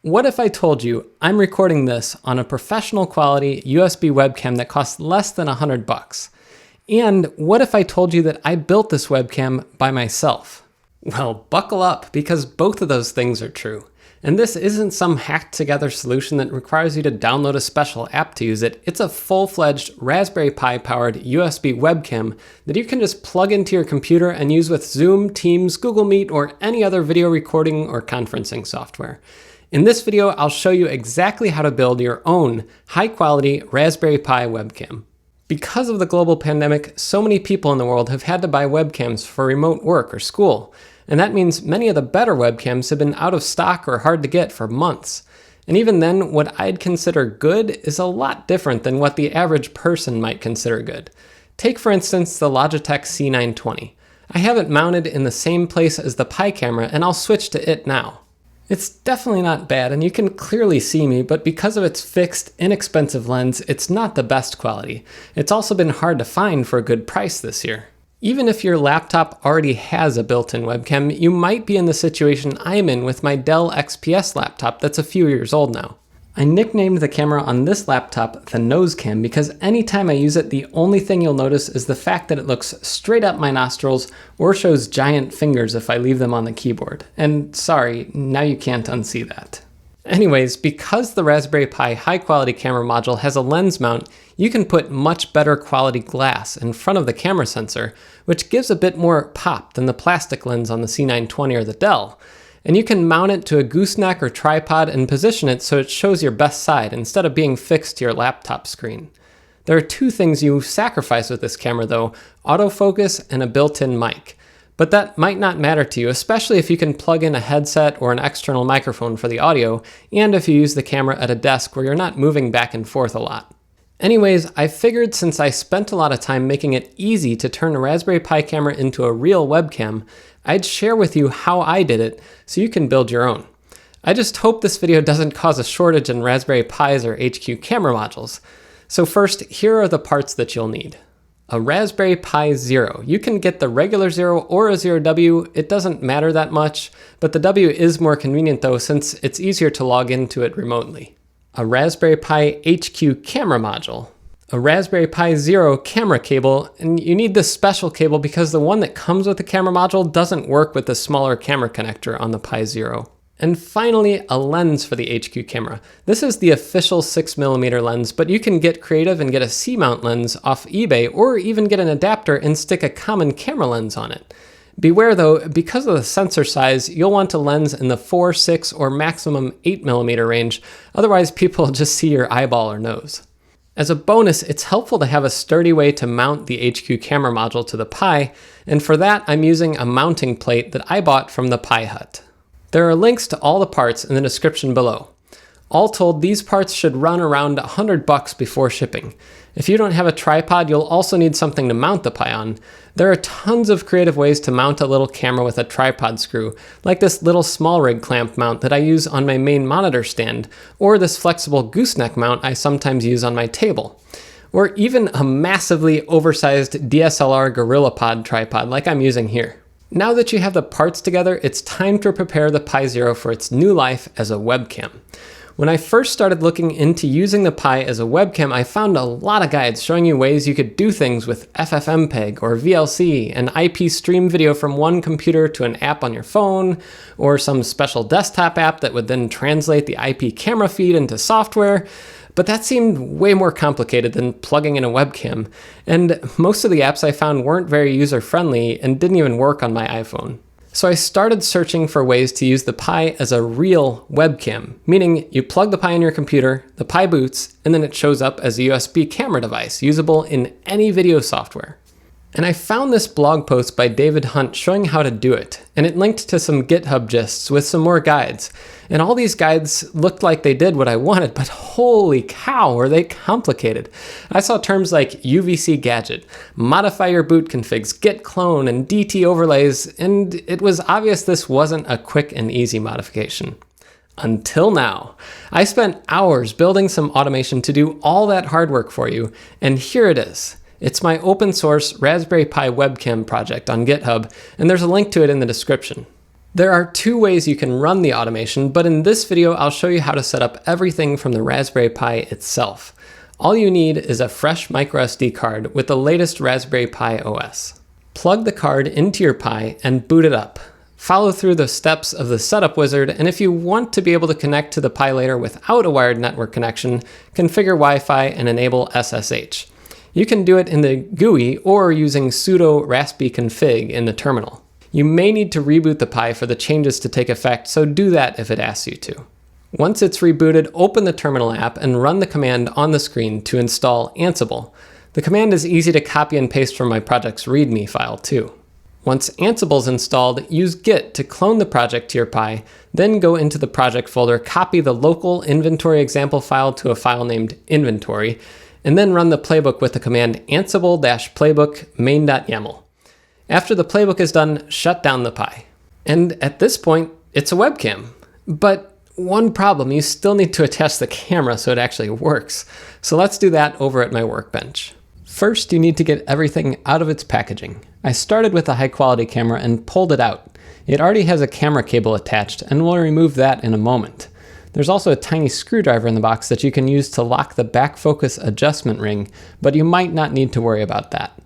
What if I told you I'm recording this on a professional quality USB webcam that costs less than $100? And what if I told you that I built this webcam by myself? Well, buckle up, because both of those things are true. And this isn't some hacked together solution that requires you to download a special app to use it. It's a full-fledged Raspberry Pi powered USB webcam that you can just plug into your computer and use with Zoom, Teams, Google Meet, or any other video recording or conferencing software. In this video, I'll show you exactly how to build your own high-quality Raspberry Pi webcam. Because of the global pandemic, so many people in the world have had to buy webcams for remote work or school, and that means many of the better webcams have been out of stock or hard to get for months. And even then, what I'd consider good is a lot different than what the average person might consider good. Take, for instance, the Logitech C920. I have it mounted in the same place as the Pi camera, and I'll switch to it now. It's definitely not bad, and you can clearly see me, but because of its fixed, inexpensive lens, it's not the best quality. It's also been hard to find for a good price this year. Even if your laptop already has a built-in webcam, you might be in the situation I'm in with my Dell XPS laptop that's a few years old now. I nicknamed the camera on this laptop the nose cam because anytime I use it, the only thing you'll notice is the fact that it looks straight up my nostrils or shows giant fingers if I leave them on the keyboard. And sorry, now you can't unsee that. Anyways, because the Raspberry Pi high-quality camera module has a lens mount, you can put much better quality glass in front of the camera sensor, which gives a bit more pop than the plastic lens on the C920 or the Dell. And you can mount it to a gooseneck or tripod and position it so it shows your best side instead of being fixed to your laptop screen. There are two things you sacrifice with this camera though, autofocus and a built-in mic. But that might not matter to you, especially if you can plug in a headset or an external microphone for the audio, and if you use the camera at a desk where you're not moving back and forth a lot. Anyways, I figured since I spent a lot of time making it easy to turn a Raspberry Pi camera into a real webcam, I'd share with you how I did it so you can build your own. I just hope this video doesn't cause a shortage in Raspberry Pis or HQ camera modules. So first, here are the parts that you'll need. A Raspberry Pi Zero. You can get the regular Zero or a Zero W, it doesn't matter that much, but the W is more convenient though since it's easier to log into it remotely. A Raspberry Pi HQ camera module. A Raspberry Pi Zero camera cable, and you need this special cable because the one that comes with the camera module doesn't work with the smaller camera connector on the Pi Zero. And finally, a lens for the HQ camera. This is the official 6mm lens, but you can get creative and get a C-mount lens off eBay, or even get an adapter and stick a common camera lens on it. Beware though, because of the sensor size, you'll want a lens in the 4, 6, or maximum 8mm range, otherwise people will just see your eyeball or nose. As a bonus, it's helpful to have a sturdy way to mount the HQ camera module to the Pi, and for that I'm using a mounting plate that I bought from the Pi Hut. There are links to all the parts in the description below. All told, these parts should run around $100 before shipping. If you don't have a tripod, you'll also need something to mount the Pi on. There are tons of creative ways to mount a little camera with a tripod screw, like this little small rig clamp mount that I use on my main monitor stand, or this flexible gooseneck mount I sometimes use on my table. Or even a massively oversized DSLR GorillaPod tripod like I'm using here. Now that you have the parts together, it's time to prepare the Pi Zero for its new life as a webcam. When I first started looking into using the Pi as a webcam, I found a lot of guides showing you ways you could do things with FFmpeg or VLC, an IP stream video from one computer to an app on your phone, or some special desktop app that would then translate the IP camera feed into software. But that seemed way more complicated than plugging in a webcam, and most of the apps I found weren't very user-friendly and didn't even work on my iPhone. So I started searching for ways to use the Pi as a real webcam, meaning you plug the Pi in your computer, the Pi boots, and then it shows up as a USB camera device, usable in any video software. And I found this blog post by David Hunt showing how to do it, and it linked to some GitHub gists with some more guides. And all these guides looked like they did what I wanted, but holy cow, were they complicated. I saw terms like UVC gadget, modify your boot configs, git clone, and DT overlays, and it was obvious this wasn't a quick and easy modification. Until now. I spent hours building some automation to do all that hard work for you, and here it is. It's my open source Raspberry Pi Webcam project on GitHub, and there's a link to it in the description. There are two ways you can run the automation, but in this video I'll show you how to set up everything from the Raspberry Pi itself. All you need is a fresh microSD card with the latest Raspberry Pi OS. Plug the card into your Pi and boot it up. Follow through the steps of the setup wizard, and if you want to be able to connect to the Pi later without a wired network connection, configure Wi-Fi and enable SSH. You can do it in the GUI or using sudo raspi-config in the terminal. You may need to reboot the Pi for the changes to take effect, so do that if it asks you to. Once it's rebooted, open the terminal app and run the command on the screen to install Ansible. The command is easy to copy and paste from my project's README file too. Once Ansible is installed, use Git to clone the project to your Pi, then go into the project folder, copy the local inventory example file to a file named inventory, and then run the playbook with the command ansible-playbook main.yaml. After the playbook is done, shut down the Pi. And at this point, it's a webcam. But one problem, you still need to attach the camera so it actually works. So let's do that over at my workbench. First, you need to get everything out of its packaging. I started with a high-quality camera and pulled it out. It already has a camera cable attached, and we'll remove that in a moment. There's also a tiny screwdriver in the box that you can use to lock the back focus adjustment ring, but you might not need to worry about that.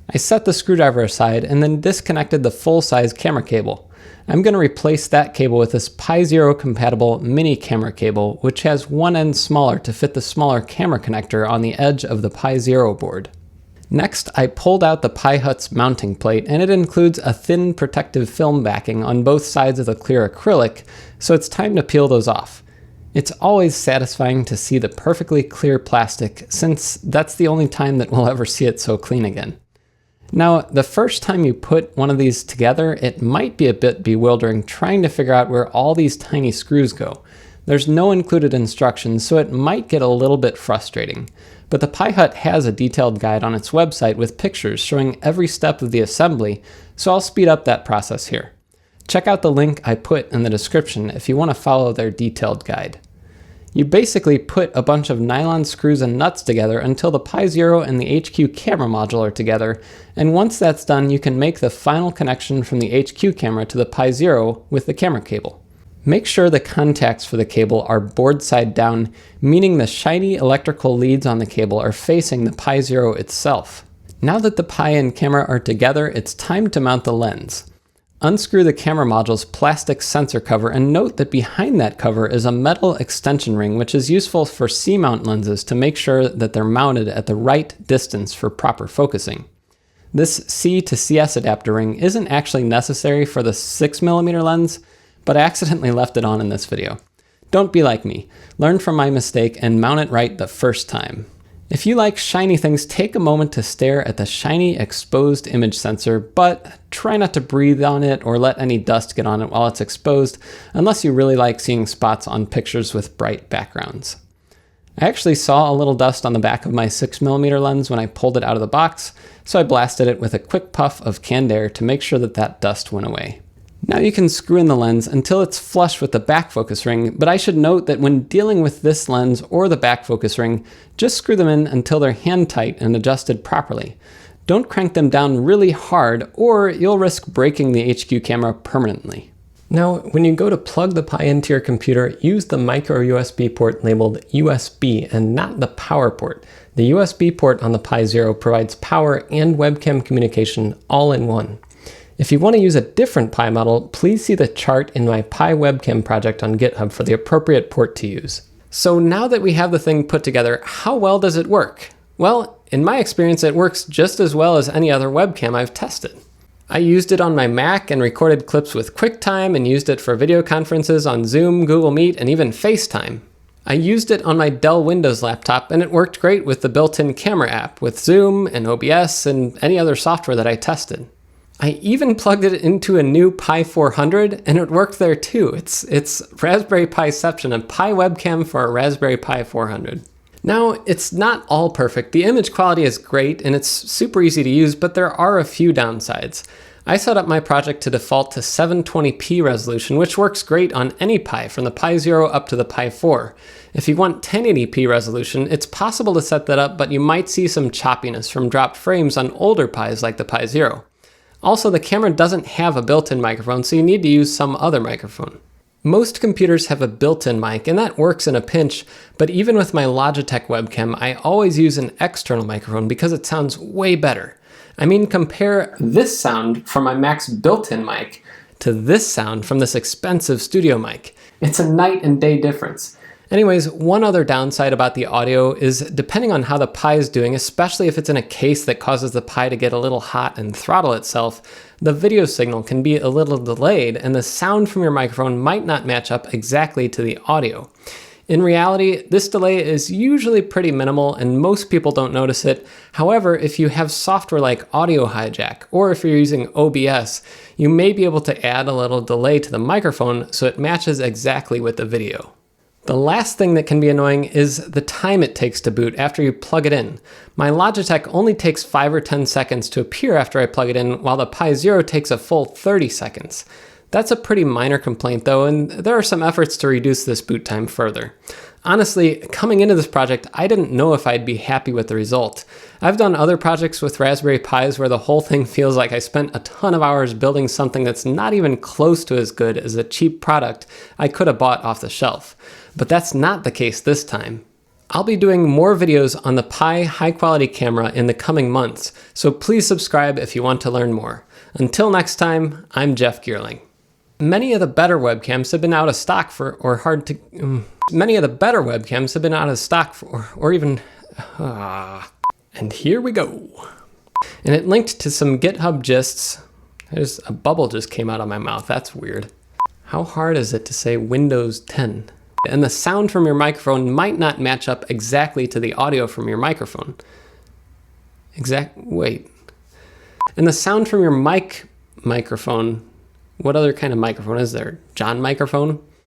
I set the screwdriver aside and then disconnected the full-size camera cable. I'm going to replace that cable with this Pi Zero compatible mini camera cable, which has one end smaller to fit the smaller camera connector on the edge of the Pi Zero board. Next, I pulled out the Pi Hut's mounting plate, and it includes a thin protective film backing on both sides of the clear acrylic, so it's time to peel those off. It's always satisfying to see the perfectly clear plastic, since that's the only time that we'll ever see it so clean again. Now, the first time you put one of these together, it might be a bit bewildering trying to figure out where all these tiny screws go. There's no included instructions, so it might get a little bit frustrating. But the Pi Hut has a detailed guide on its website with pictures showing every step of the assembly, so I'll speed up that process here. Check out the link I put in the description if you want to follow their detailed guide. You basically put a bunch of nylon screws and nuts together until the Pi Zero and the HQ camera module are together, and once that's done, you can make the final connection from the HQ camera to the Pi Zero with the camera cable. Make sure the contacts for the cable are board side down, meaning the shiny electrical leads on the cable are facing the Pi Zero itself. Now that the Pi and camera are together, it's time to mount the lens. Unscrew the camera module's plastic sensor cover and note that behind that cover is a metal extension ring, which is useful for C-mount lenses to make sure that they're mounted at the right distance for proper focusing. This C to CS adapter ring isn't actually necessary for the 6mm lens, but I accidentally left it on in this video. Don't be like me. Learn from my mistake and mount it right the first time. If you like shiny things, take a moment to stare at the shiny exposed image sensor, but try not to breathe on it or let any dust get on it while it's exposed, unless you really like seeing spots on pictures with bright backgrounds. I actually saw a little dust on the back of my 6mm lens when I pulled it out of the box, so I blasted it with a quick puff of canned air to make sure that that dust went away. Now you can screw in the lens until it's flush with the back focus ring, but I should note that when dealing with this lens or the back focus ring, just screw them in until they're hand tight and adjusted properly. Don't crank them down really hard or you'll risk breaking the HQ camera permanently. Now, when you go to plug the Pi into your computer, use the micro USB port labeled USB and not the power port. The USB port on the Pi Zero provides power and webcam communication all in one. If you want to use a different Pi model, please see the chart in my Pi Webcam project on GitHub for the appropriate port to use. So now that we have the thing put together, how well does it work? Well, in my experience, it works just as well as any other webcam I've tested. I used it on my Mac and recorded clips with QuickTime and used it for video conferences on Zoom, Google Meet, and even FaceTime. I used it on my Dell Windows laptop and it worked great with the built-in camera app with Zoom and OBS and any other software that I tested. I even plugged it into a new Pi 400 and it worked there too. It's Raspberry Piception, a Pi webcam for a Raspberry Pi 400. Now, it's not all perfect. The image quality is great and it's super easy to use, but there are a few downsides. I set up my project to default to 720p resolution, which works great on any Pi, from the Pi Zero up to the Pi 4. If you want 1080p resolution, it's possible to set that up, but you might see some choppiness from dropped frames on older Pis like the Pi Zero. Also, the camera doesn't have a built-in microphone, so you need to use some other microphone. Most computers have a built-in mic, and that works in a pinch, but even with my Logitech webcam, I always use an external microphone because it sounds way better. I mean, compare this sound from my Mac's built-in mic to this sound from this expensive studio mic. It's a night and day difference. Anyways, one other downside about the audio is depending on how the Pi is doing, especially if it's in a case that causes the Pi to get a little hot and throttle itself, the video signal can be a little delayed and the sound from your microphone might not match up exactly to the audio. In reality, this delay is usually pretty minimal and most people don't notice it. However, if you have software like Audio Hijack, or if you're using OBS, you may be able to add a little delay to the microphone so it matches exactly with the video. The last thing that can be annoying is the time it takes to boot after you plug it in. My Logitech only takes 5 or 10 seconds to appear after I plug it in, while the Pi Zero takes a full 30 seconds. That's a pretty minor complaint though, and there are some efforts to reduce this boot time further. Honestly, coming into this project, I didn't know if I'd be happy with the result. I've done other projects with Raspberry Pis where the whole thing feels like I spent a ton of hours building something that's not even close to as good as a cheap product I could have bought off the shelf. But that's not the case this time. I'll be doing more videos on the Pi high-quality camera in the coming months, so please subscribe if you want to learn more. Until next time, I'm Jeff Geerling. Many of the better webcams have been out of stock and here we go. And it linked to some GitHub gists. There's a bubble just came out of my mouth. That's weird. How hard is it to say Windows 10? And the sound from your microphone might not match up exactly to the audio from your microphone. Wait. And the sound from your microphone, what other kind of microphone is there? John microphone?